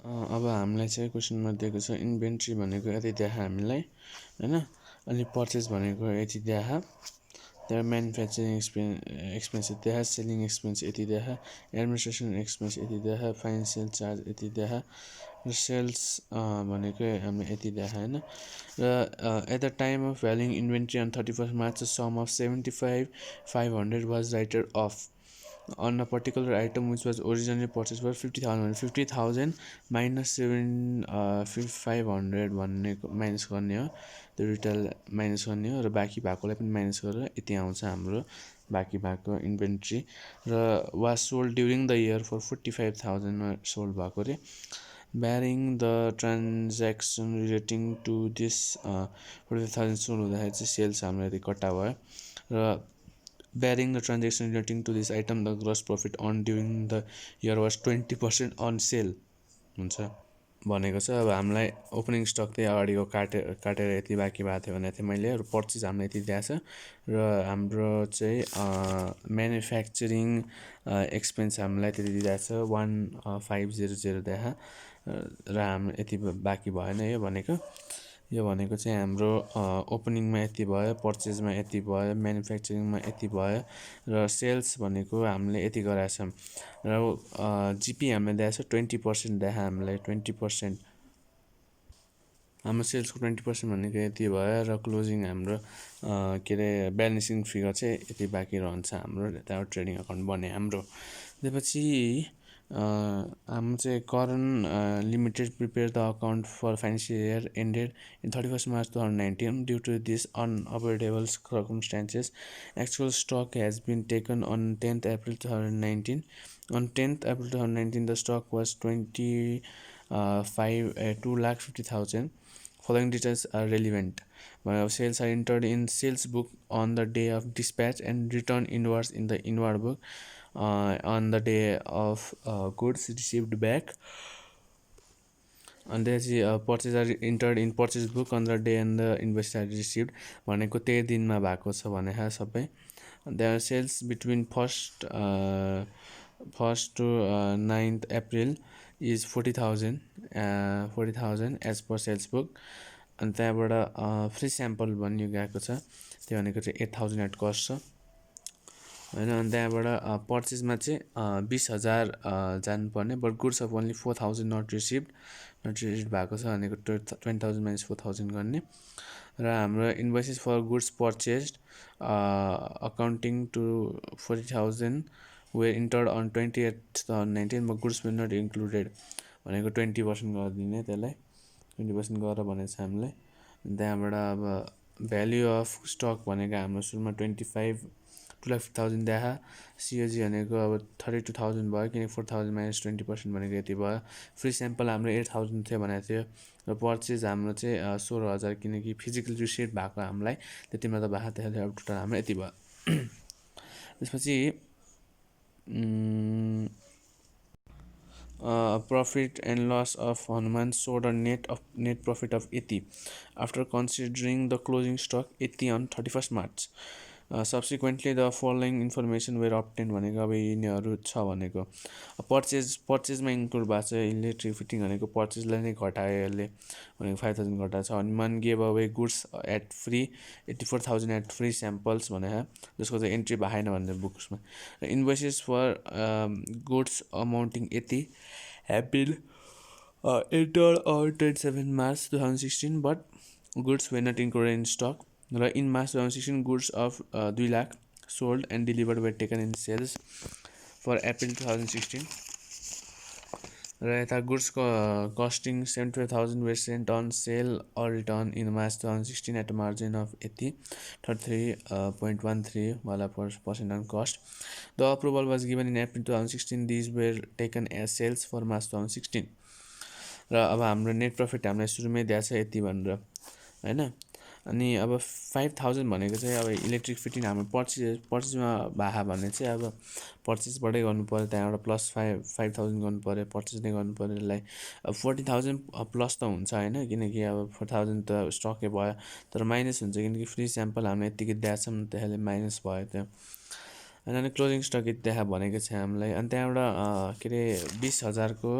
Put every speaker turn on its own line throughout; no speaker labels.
अब हामीलाई चाहिँ क्वेसनमा दिएको छ इन्भेन्ट्री भनेको यति देखा हामीलाई हैन। अनि पर्चेस भनेको यति देखा, त्यहाँ म्यानुफ्याक्चरिङ एक्सपेन्स यति देखा, सेलिङ एक्सपेन्स यति देखा, एडमिनिस्ट्रेसन एक्सपेन्स यति देखा, फाइनेन्सियल चार्ज यति देखा, र सेल्स भनेको हामीले यति देखा हैन। र at the time of valuing inventory on 31 March the sum of 75,500 was written off on a particular item which was originally purchased for 50,000. 50,000 minus 500 भन्ने माइनस गर्ने हो, त्यो रिटेल माइनस गर्ने हो, र बाँकी भएकोलाई पनि माइनस गरेर यति आउँछ हाम्रो बाँकी भएको इन्भेन्ट्री। र was sold during the year for 45,000 मा सोल्ड भएको रे। bearing the transaction relating to this 45,000 sold हुँदाखेरि चाहिँ सेल्स हाम्रो यति कट्टा भयो। र bearing the transaction relating to this item the gross profit earned during the year was 20% on sale हुन्छ भनेको छ। अब हामीलाई ओपनिङ स्टक चाहिँ अगाडिको काटेर यति बाँकी भएको थियो भने चाहिँ मैले, र पर्चेज हामीलाई यति दिएको छ, र हाम्रो चाहिँ म्यानुफ्याक्चरिङ एक्सपेन्स हामीलाई त्यति दिएको छ 1500 देखा, र हाम्रो यति बाँकी भएन। यो भनेको चाहिँ हाम्रो ओपनिङमा यति भयो, पर्चेजमा यति भयो, म्यानुफ्याक्चरिङमा यति भयो, र सेल्स भनेको हामीले यति गराएको छ। र जिपी हामीले दिएको छ 20% देखा हामीलाई 20%, हाम्रो सेल्सको 20% भनेको यति भयो। र क्लोजिङ हाम्रो के अरे ब्यालेन्सिङ फिगर चाहिँ यति बाँकी रहन्छ हाम्रो, त्यहाँबाट ट्रेडिङ अकाउन्ट बन्यो हाम्रो। त्यसपछि हाम्रो चाहिँ Karan limited prepare the account for financial year ended in 31 March 2019 due to this unavoidable circumstances actual stock has been taken on 10th April 2019। On 10th April 2019 the stock was 2,50,000. Following details are relevant. Sales are entered in sales book on the day of dispatch and returned inwards in the inward book on the day of goods received back. And then purchase are entered in purchase book on the day and the invoice are received भनेको त्यही दिनमा भएको छ भनेको सबै। There are sales between 1st to 9th April is 40,000 as per sales book। अनि त्यहाँबाट free sample भन्ने गएको छ, त्यो भनेको चाहिँ 8,000 एट कस्ट छ हैन। अनि त्यहाँबाट पर्चेजमा चाहिँ 20,000 जानुपर्ने, but goods of only 4,000 not received भएको छ भनेको 20,000 माइनस 4,000 गर्ने। र हाम्रो invoices for goods purchased accounting to 40,000 were entered on 28th 2019 but goods were not included भनेको 20% गरिदिने, त्यसलाई 20% गरेर भनेको छ हामीलाई। त्यहाँबाट अब भ्याल्यु अफ स्टक भनेको हाम्रो सुरुमा 2,50,000 देखा, सिओजी भनेको अब 32,000 भयो किनकि 4,000 माइनस 20% भनेको यति भयो। फ्री स्याम्पल हाम्रो 8,000 थियो भनेको थियो, र पर्चेज हाम्रो चाहिँ 16,000 किनकि फिजिकल रिसिट भएको हामीलाई त्यतिमा त भएको थियो, अब टोटल हाम्रो यति भयो। त्यसपछि profit and loss of Hanuman showed a net profit of 80 after considering the closing stock 80 on 31st March. Subsequently the following information were obtained भनेको अब यिनीहरू छ भनेको पर्चेजमा इन्क्लुड भएको छ, इलेक्ट्रिक फिटिङ भनेको पर्चेजलाई नै घटायो यसले भनेको 5,000 घटाएको छ। Hanuman gave away goods at free 84,000 at free samples भनेको जसको चाहिँ एन्ट्री भएन भनेर बुक्समा। Invoices for goods amounting 80 have been entered on 27 March 2016 but goods were not included in stock. In March 2016 goods of 2 lakh sold and delivered were taken in sales for April 2016. यता goods costing 75,000 were sent on sale or return in March 2016 at a margin of 33.13% on cost. The approval was given in April 2016. These were taken as sales for March 2016. र अब हाम्रो net profit हामीलाई सुरुमै दिएको छ यति भनेर हैन। अनि अब 5,000 भनेको चाहिँ अब इलेक्ट्रिक फिटिङ हाम्रो पर्चेजमा भए भने चाहिँ अब पर्चेजबाटै गर्नु पर्यो, त्यहाँबाट प्लस 5,000 गर्नु पर्यो, पर्चेज नै गर्नु पर्यो। यसलाई अब 40,000 प्लस त हुन्छ हैन, किनकि अब 4,000 त स्टकै भयो, तर माइनस हुन्छ किनकि फ्री स्याम्पल हामीले यतिकै दिएको छ त्यसैले माइनस भयो त्यो। अनि क्लोजिङ स्टक यति देखा भनेको छ हामीलाई। अनि त्यहाँबाट के अरे 20,000 को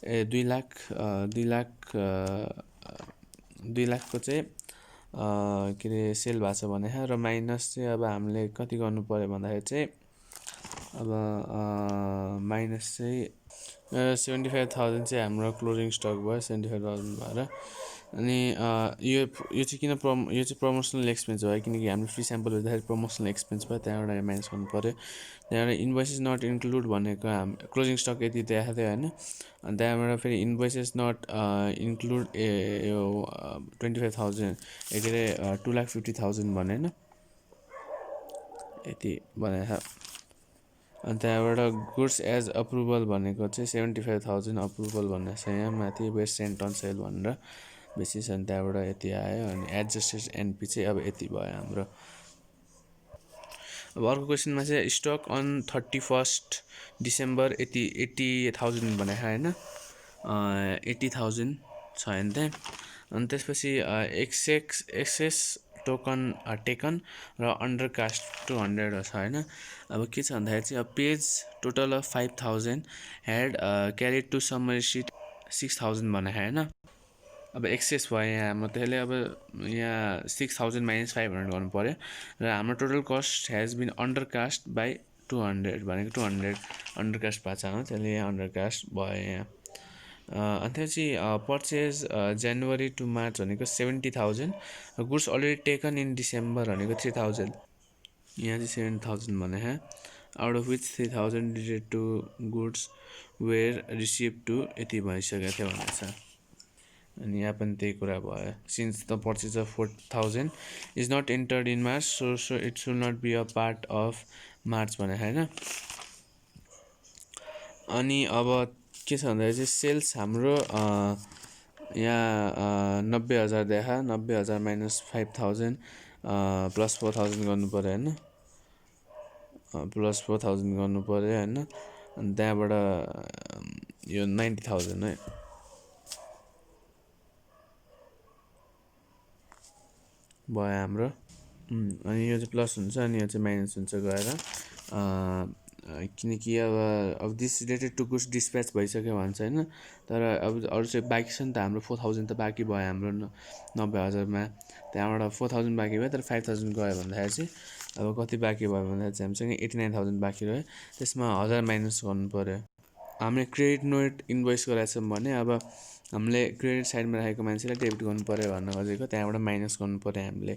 2 लाख 2 लाख 2 लाखको चाहिँ के अरे सेल भएको छ भने र माइनस चाहिँ अब हामीले कति गर्नु पऱ्यो भन्दाखेरि चाहिँ अब माइनस चाहिँ 75,000 चाहिँ हाम्रो क्लोजिङ स्टक भयो 75,000 भएर अनि यो चाहिँ किन यो चाहिँ प्रमोसनल एक्सपेन्स भयो किनकि हामीले फ्री स्याम्पल हेर्दाखेरि प्रमोसनल एक्सपेन्स भयो त्यहाँबाट माइनस गर्नु पऱ्यो त्यहाँबाट इन्भोइसेस नट इन्क्लुड भनेको क्लोजिङ स्टक यति देखाएको थियो होइन अनि त्यहाँबाट फेरि इन्भोइसेस नट इन्क्लुड यो 25,000 के अरे 2,50,000 भने होइन यति भनेको अनि त्यहाँबाट गुड्स एज अप्रुभल भनेको चाहिँ 75,000 अप्रुभल भन्ने छ यहाँ माथि वेस्ट सेन्ट अन सेल भनेर बेसी छ अनि त्यहाँबाट यति आयो अनि एडजस्टेड एनपी चाहिँ अब यति भयो हाम्रो अब अर्को क्वेसनमा चाहिँ स्टक अन 31 डिसेम्बर 80,000 भनेको होइन 80,000 छ होइन त्यहाँ अनि त्यसपछि एक्सेस टोकन टेकन र अन्डर कास्ट 200 छ होइन अब के छ भन्दाखेरि चाहिँ अब page total of 5,000 had carried to summary sheet 6,000 भनेको होइन अब एक्सेस भयो यहाँ हाम्रो त्यसले अब यहाँ 6,000 माइनस 500 गर्नु पऱ्यो र हाम्रो total cost has been undercast by 200 भनेको 200 अन्डर कास्ट भएको छ त्यसले यहाँ अन्डर कास्ट भयो यहाँ अनि त्यसपछि पर्चेज जनवरी टु मार्च भनेको 70,000 goods already taken in December भनेको 3,000 यहाँ चाहिँ 7,000 भने out of which 3,000 related to goods were receive to यति भइसकेको थियो भनेको छ अनि यहाँ पनि त्यही कुरा भयो since the purchase of 4,000 is not entered in March so it should not be a part of March भने होइन अनि अब के छ भन्दाखेरि चाहिँ सेल्स हाम्रो यहाँ 90,000 देखा 90,000 माइनस 5,000 प्लस 4,000 गर्नु पऱ्यो होइन प्लस 4,000 गर्नु पऱ्यो होइन अनि त्यहाँबाट यो 90,000 है भयो हाम्रो अनि यो चाहिँ प्लस हुन्छ अनि यो चाहिँ माइनस हुन्छ गएर किनकि अब this related to goods dispatch भइसक्यो भन्छ होइन तर अब अरू चाहिँ बाँकी छ नि त हाम्रो 4,000 त बाँकी भयो हाम्रो 90,000मा त्यहाँबाट 4,000 बाँकी भयो तर 5,000 गयो भन्दाखेरि चाहिँ अब कति बाँकी भयो भन्दाखेरि चाहिँ हामीसँग 89,000 बाँकी रह्यो त्यसमा 1,000 माइनस गर्नु पऱ्यो हामीले क्रेडिट नोट इन्भोइस गराएको छौँ भने अब हामीले क्रेडिट साइडमा राखेको मान्छेलाई डेबिट गर्नु पऱ्यो भन्न खोजेको त्यहाँबाट माइनस गर्नु पऱ्यो हामीले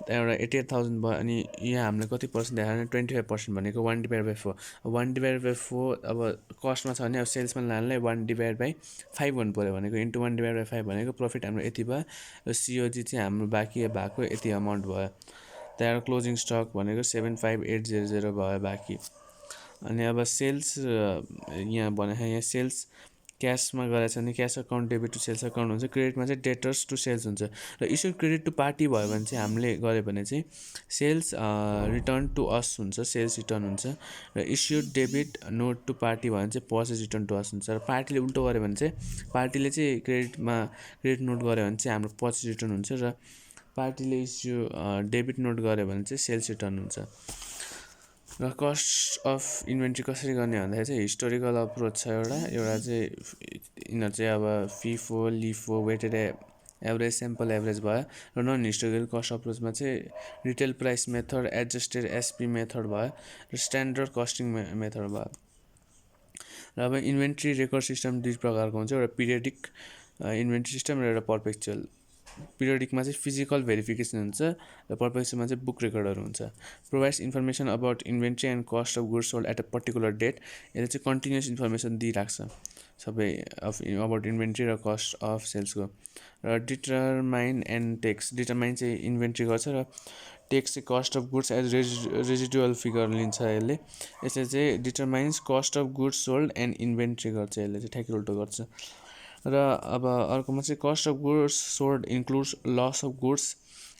त्यहाँबाट 88,000 भयो अनि यहाँ हामीले कति पर्सेन्ट देखायो भने 25% भनेको 1/4 1/4 अब कस्टमा छ भने अब सेल्समा लानलाई 1/5 गर्नु पऱ्यो भनेको इन्टु 1/5 भनेको प्रफिट हाम्रो यति भयो र सिओजी चाहिँ हाम्रो बाँकी भएको यति अमाउन्ट भयो त्यहाँबाट क्लोजिङ स्टक भनेको 75,800 भयो बाँकी अनि अब सेल्स यहाँ भनेको यहाँ सेल्स क्यासमा गराएको छ भने cash account debit to sales account हुन्छ क्रेडिटमा चाहिँ डेटर्स टु सेल्स हुन्छ र इस्यु क्रेडिट टु पार्टी भयो भने चाहिँ हामीले गऱ्यो भने चाहिँ सेल्स रिटर्न टु अस हुन्छ सेल्स रिटर्न हुन्छ र issue debit note to party भयो भने चाहिँ पर्चेज रिटर्न टु अस हुन्छ र पार्टीले उल्टो गऱ्यो भने चाहिँ पार्टीले चाहिँ क्रेडिट नोट गऱ्यो भने चाहिँ हाम्रो पर्चेज रिटर्न हुन्छ र पार्टीले इस्यु डेबिट नोट गऱ्यो भने चाहिँ सेल्स रिटर्न हुन्छ र कस्ट अफ इन्भेन्ट्री कसरी गर्ने भन्दाखेरि चाहिँ हिस्टोरिकल अप्रोच छ एउटा चाहिँ यिनीहरू चाहिँ अब FIFO LIFO weighted average simple average भयो र नन हिस्टोरिकल कस्ट अप्रोचमा चाहिँ retail price method adjusted SP method भयो र स्ट्यान्डर्ड कस्टिङ मेथड भयो र अब इन्भेन्ट्री रेकर्ड सिस्टम दुई प्रकारको हुन्छ एउटा पिरियडिक इन्भेन्ट्री सिस्टम र एउटा पर्पेक्चुअल पिरियडिकमा चाहिँ फिजिकल भेरिफिकेसन हुन्छ र पर्पेक्चुअलमा चाहिँ बुक रेकर्डहरू हुन्छ provides information about inventory and cost of goods sold at a particular date यसले चाहिँ कन्टिन्युस इन्फर्मेसन दिइराख्छ सबै अबाउट इन्भेन्ट्री र कस्ट अफ सेल्सको र डिटरमाइन एन्ड टेक्स डिटरमाइन चाहिँ इन्भेन्ट्री गर्छ र टेक्स चाहिँ cost of goods as residual figure लिन्छ यसले चाहिँ determines cost of goods sold and inventory गर्छ यसले चाहिँ ठ्याक्कै उल्टो गर्छ र अब अर्कोमा चाहिँ cost of goods sold includes loss of goods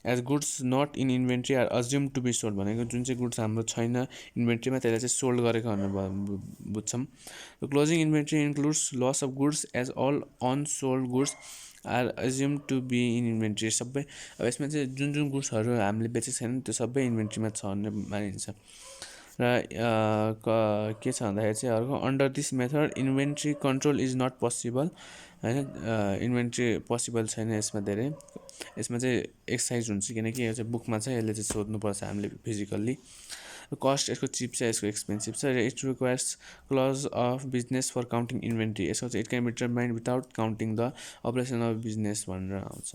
as goods not in inventory are assume to be sold भनेको जुन चाहिँ गुड्स हाम्रो छैन इन्भेन्ट्रीमा त्यसलाई चाहिँ सोल्ड गरेको भनेर बुझ्छौँ र closing inventory includes loss of goods as all unsold goods are assume to be in inventory सबै अब यसमा चाहिँ जुन गुड्सहरू हामीले बेचेको छैन त्यो सबै इन्भेन्ट्रीमा छ भनेर मानिन्छ र के छ भन्दाखेरि चाहिँ अर्को under this method inventory control is not possible होइन, इन्भेन्ट्री पोसिबल छैन यसमा धेरै। यसमा चाहिँ एक्सर्साइज हुन्छ किनकि यो चाहिँ बुकमा चाहिँ यसले चाहिँ सोध्नुपर्छ हामीले फिजिकल्ली। कस्ट यसको चिप छ, यसको एक्सपेन्सिभ छ र it requires closure of business for counting inventory. यसको चाहिँ it can be determined without counting the operation of business भनेर आउँछ।